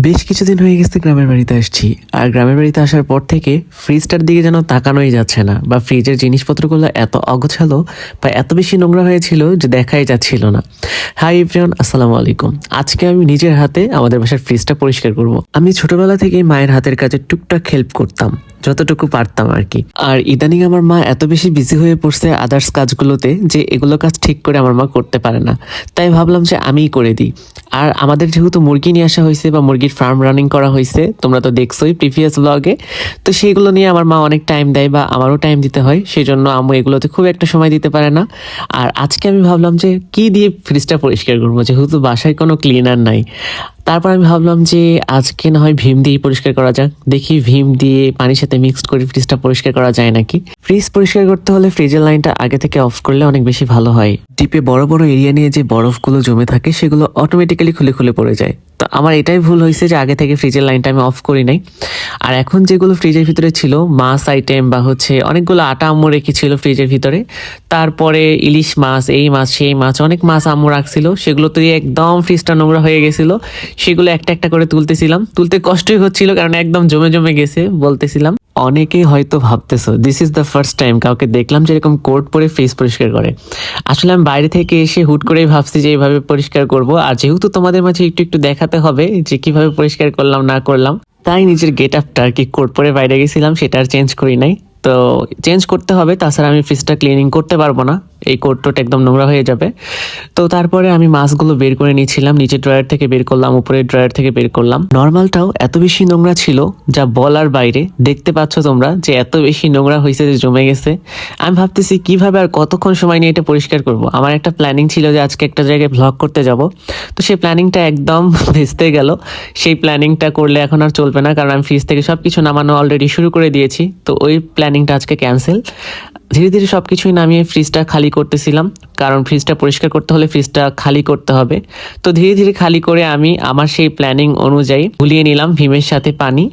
বেশ কিছুদিন হয়ে গেছে গ্রামের বাড়িতে আসছি, আর গ্রামের বাড়িতে আসার পর থেকে ফ্রিজটার দিকে যেন তাকানোই যাচ্ছে না, বা ফ্রিজের জিনিসপত্রগুলো এত অগোছালো বা এত বেশি নোংরা হয়েছিল যে দেখাই যাচ্ছিল না। হাই এভরিওয়ান, আসসালামু আলাইকুম। আজকে আমি নিজের হাতে আমাদের বাসার ফ্রিজটা পরিষ্কার করব। আমি ছোটবেলা থেকেই মায়ের হাতের কাজে টুকটাক হেল্প করতাম, যতটুকু পারতাম আর কি। আর ইদানিং আমার মা এত বেশি বিজি হয়ে পড়ছে আদার্স কাজগুলোতে যে এগুলো কাজ ঠিক করে আমার মা করতে পারে না, তাই ভাবলাম যে আমিই করে দিই। আর আমাদের যেহেতু মুরগি নিয়ে আসা হয়েছে বা মুরগির ফার্ম রানিং করা হয়েছে, তোমরা তো দেখছোই প্রিভিয়াস ব্লগে, তো সেইগুলো নিয়ে আমার মা অনেক টাইম দেয় বা আমারও টাইম দিতে হয়, সেই জন্য আম্মু এগুলোতে খুব একটা সময় দিতে পারে না। আর আজকে আমি ভাবলাম যে কি দিয়ে ফ্রিজটা পরিষ্কার করবো, যেহেতু বাসায় কোনো ক্লিনার নাই। তারপর আমি ভাবলাম যে আজকে না হয় ভীম দিয়ে পরিষ্কার করা যাক, দেখি ভীম দিয়ে পানির সাথে মিক্সড করে ফ্রিজটা পরিষ্কার করা যায় নাকি। ফ্রিজ পরিষ্কার করতে হলে ফ্রিজের লাইনটা আগে থেকে অফ করলে অনেক বেশি ভালো হয়। ডিপে বড় বড় এরিয়া নিয়ে যে বরফগুলো জমে থাকে সেগুলো অটোমেটিক্যালি খুলে খুলে পড়ে যায়। তো আমার এটাই ভুল হয়েছে যে আগে থেকে ফ্রিজের লাইনটা আমি অফ করি নাই। আর এখন যেগুলো ফ্রিজের ভিতরে ছিল, মাছ আইটেম বা অনেকগুলো আটা আম্মু রেখেছিল ফ্রিজের ভিতরে, তারপরে ইলিশ মাছ, এই মাছ সেই মাছ, অনেক মাছ আম্মু রাখছিল, সেগুলো তো একদম ফ্রিজটা নোংরা হয়ে গেছিল। সেগুলো একটা একটা করে তুলতেছিলাম, তুলতে কষ্টই হচ্ছিল কারণ একদম জমে জমে গেছে বলতেছিলাম। অনেকেই হয়তো ভাবতেছো this is the first time কাউকে দেখলাম যে এরকম কোট পরে ফ্রিজ পরিষ্কার করে। আসলে আমি বাইরে থেকে এসে হুট করেই ভাবছি যে এইভাবে পরিষ্কার করব, আর যেহেতু তোমাদের মাঝে একটু একটু দেখাতে হবে যে কিভাবে পরিষ্কার করলাম না করলাম, তাই নিজের গেট আপটা আর কি কোট পরে বাইরে গেছিলাম, সেটা আর চেঞ্জ করি নাই। তো চেঞ্জ করতে হবে, তাছাড়া আমি ফ্রিজটা ক্লিনিং করতে পারবো না, এই কোটটা একদম নোংরা হয়ে যাবে। তো তারপরে আমি মাছগুলো বের করে নিয়েছিলাম, নিচের ড্রয়ার থেকে বের করলাম, উপরের ড্রয়ার থেকে বের করলাম। নর্মালটাও এত বেশি নোংরা ছিল যা বলার বাইরে, দেখতে পাচ্ছ তোমরা যে এত বেশি নোংরা হয়েছে যে জমে গেছে। আমি ভাবতেছি কিভাবে আর কতক্ষণ সময় নিয়ে এটা পরিষ্কার করব। আমার একটা প্ল্যানিং ছিল যে আজকে একটা জায়গায় ভ্লগ করতে যাব, তো সেই প্ল্যানিংটা একদম ভেস্তে গেল। সেই প্ল্যানিংটা করলে এখন আর চলবে না, কারণ আমি ফ্রিজ থেকে সবকিছু নামানো অলরেডি শুরু করে দিয়েছি, তো ওই প্ল্যানিংটা আজকে ক্যান্সেল। ধীরে ধীরে সব কিছুই নামিয়ে ফ্রিজটা খালি করতেছিলাম, কারণ ফ্রিজটা পরিষ্কার করতে হলে ফ্রিজটা খালি করতে হবে। তো ধীরে ধীরে খালি করে আমি আমার সেই প্ল্যানিং অনুযায়ী গুলিয়ে নিলাম ভীমের সাথে পানি,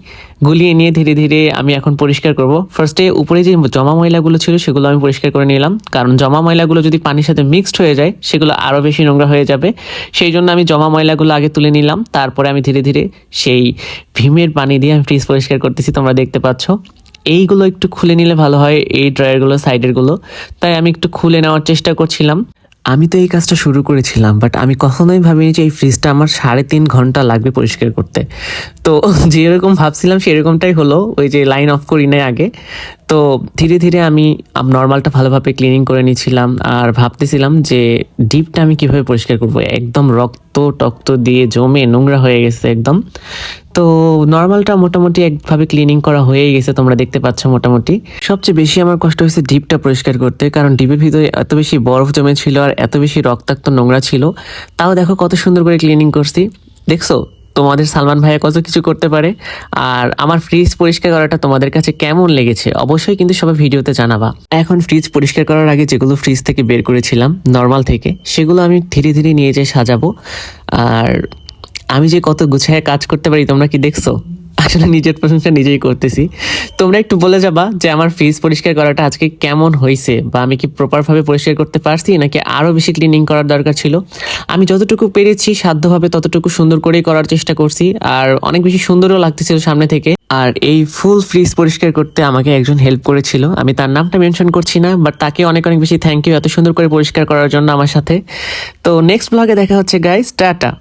গুলিয়ে নিয়ে ধীরে ধীরে আমি এখন পরিষ্কার করব। ফার্স্টে উপরে যে জমা ময়লাগুলো ছিল সেগুলো আমি পরিষ্কার করে নিলাম, কারণ জমা ময়লাগুলো যদি পানির সাথে মিক্সড হয়ে যায় সেগুলো আরও বেশি নোংরা হয়ে যাবে। সেই জন্য আমি জমা ময়লাগুলো আগে তুলে নিলাম, তারপরে আমি ধীরে ধীরে সেই ভীমের পানি দিয়ে আমি ফ্রিজ পরিষ্কার করতেছি, তোমরা দেখতে পাচ্ছ। এইগুলো একটু খুলে নিলে ভালো হয়, এই ড্রয়ারগুলো সাইডেরগুলো, তাই আমি একটু খুলে নেওয়ার চেষ্টা করছিলাম। আমি তো এই কাজটা শুরু করেছিলাম, বাট আমি কখনোই ভাবিনি যে এই ফ্রিজটা আমার 3.5 ঘন্টা লাগবে পরিষ্কার করতে। তো যেরকম ভাবছিলাম সেরকমটাই হলো, ওই যে লাইন অফ করি নাই আগে। তো ধীরে ধীরে আমি নর্মালটা ভালোভাবে ক্লিনিং করে নিয়েছিলাম, আর ভাবতেছিলাম যে ডিপটা আমি কিভাবে পরিষ্কার করব। একদম রক্ত টক্ত দিয়ে জমে নোংরা হয়ে গেছে একদম। তো নর্মালটা মোটামুটি একভাবে ক্লিনিং করা হয়ে গেছে, তোমরা দেখতে পাচ্ছ মোটামুটি। সবচেয়ে বেশি আমার কষ্ট হয়েছে ডিপটা পরিষ্কার করতে, কারণ ডিপের ভিতরে এত বেশি বরফ জমে ছিল আর এত বেশি রক্তাক্ত নোংরা ছিল। তাও দেখো কত সুন্দর করে ক্লিনিং করছি, দেখছো তোমাদের সালমান ভাইয়া কত কিছু করতে পারে। আর আমার ফ্রিজ পরিষ্কার করাটা তোমাদের কাছে কেমন লেগেছে অবশ্যই কিন্তু সবাই ভিডিওতে জানাবা। এখন ফ্রিজ পরিষ্কার করার আগে যেগুলো ফ্রিজ থেকে বের করেছিলাম নর্মাল থেকে, সেগুলো আমি ধীরে ধীরে নিয়ে যেয়ে সাজাবো। আর আমি যে কত গুছায় কাজ করতে পারি তোমরা কি দেখছো? আসলে নিজের প্রশংসা নিজেই করতেছি। তোমরা একটু বলে যাবা যে আমার ফ্রিজ পরিষ্কার করাটা আজকে কেমন হয়েছে, বা আমি কি প্রপারভাবে পরিষ্কার করতে পারছি নাকি আরও বেশি ক্লিনিং করার দরকার ছিল। আমি যতটুকু পেরেছি সাধ্যভাবে ততটুকু সুন্দর করেই করার চেষ্টা করছি, আর অনেক বেশি সুন্দরও লাগতেছিল সামনে থেকে। আর এই ফুল ফ্রিজ পরিষ্কার করতে আমাকে একজন হেল্প করেছিল, আমি তার নামটা মেনশন করছি না, বাট তাকে অনেক অনেক বেশি থ্যাংক ইউ এত সুন্দর করে পরিষ্কার করার জন্য আমার সাথে। তো নেক্সট ব্লগে দেখা হচ্ছে গাইস, টাটা।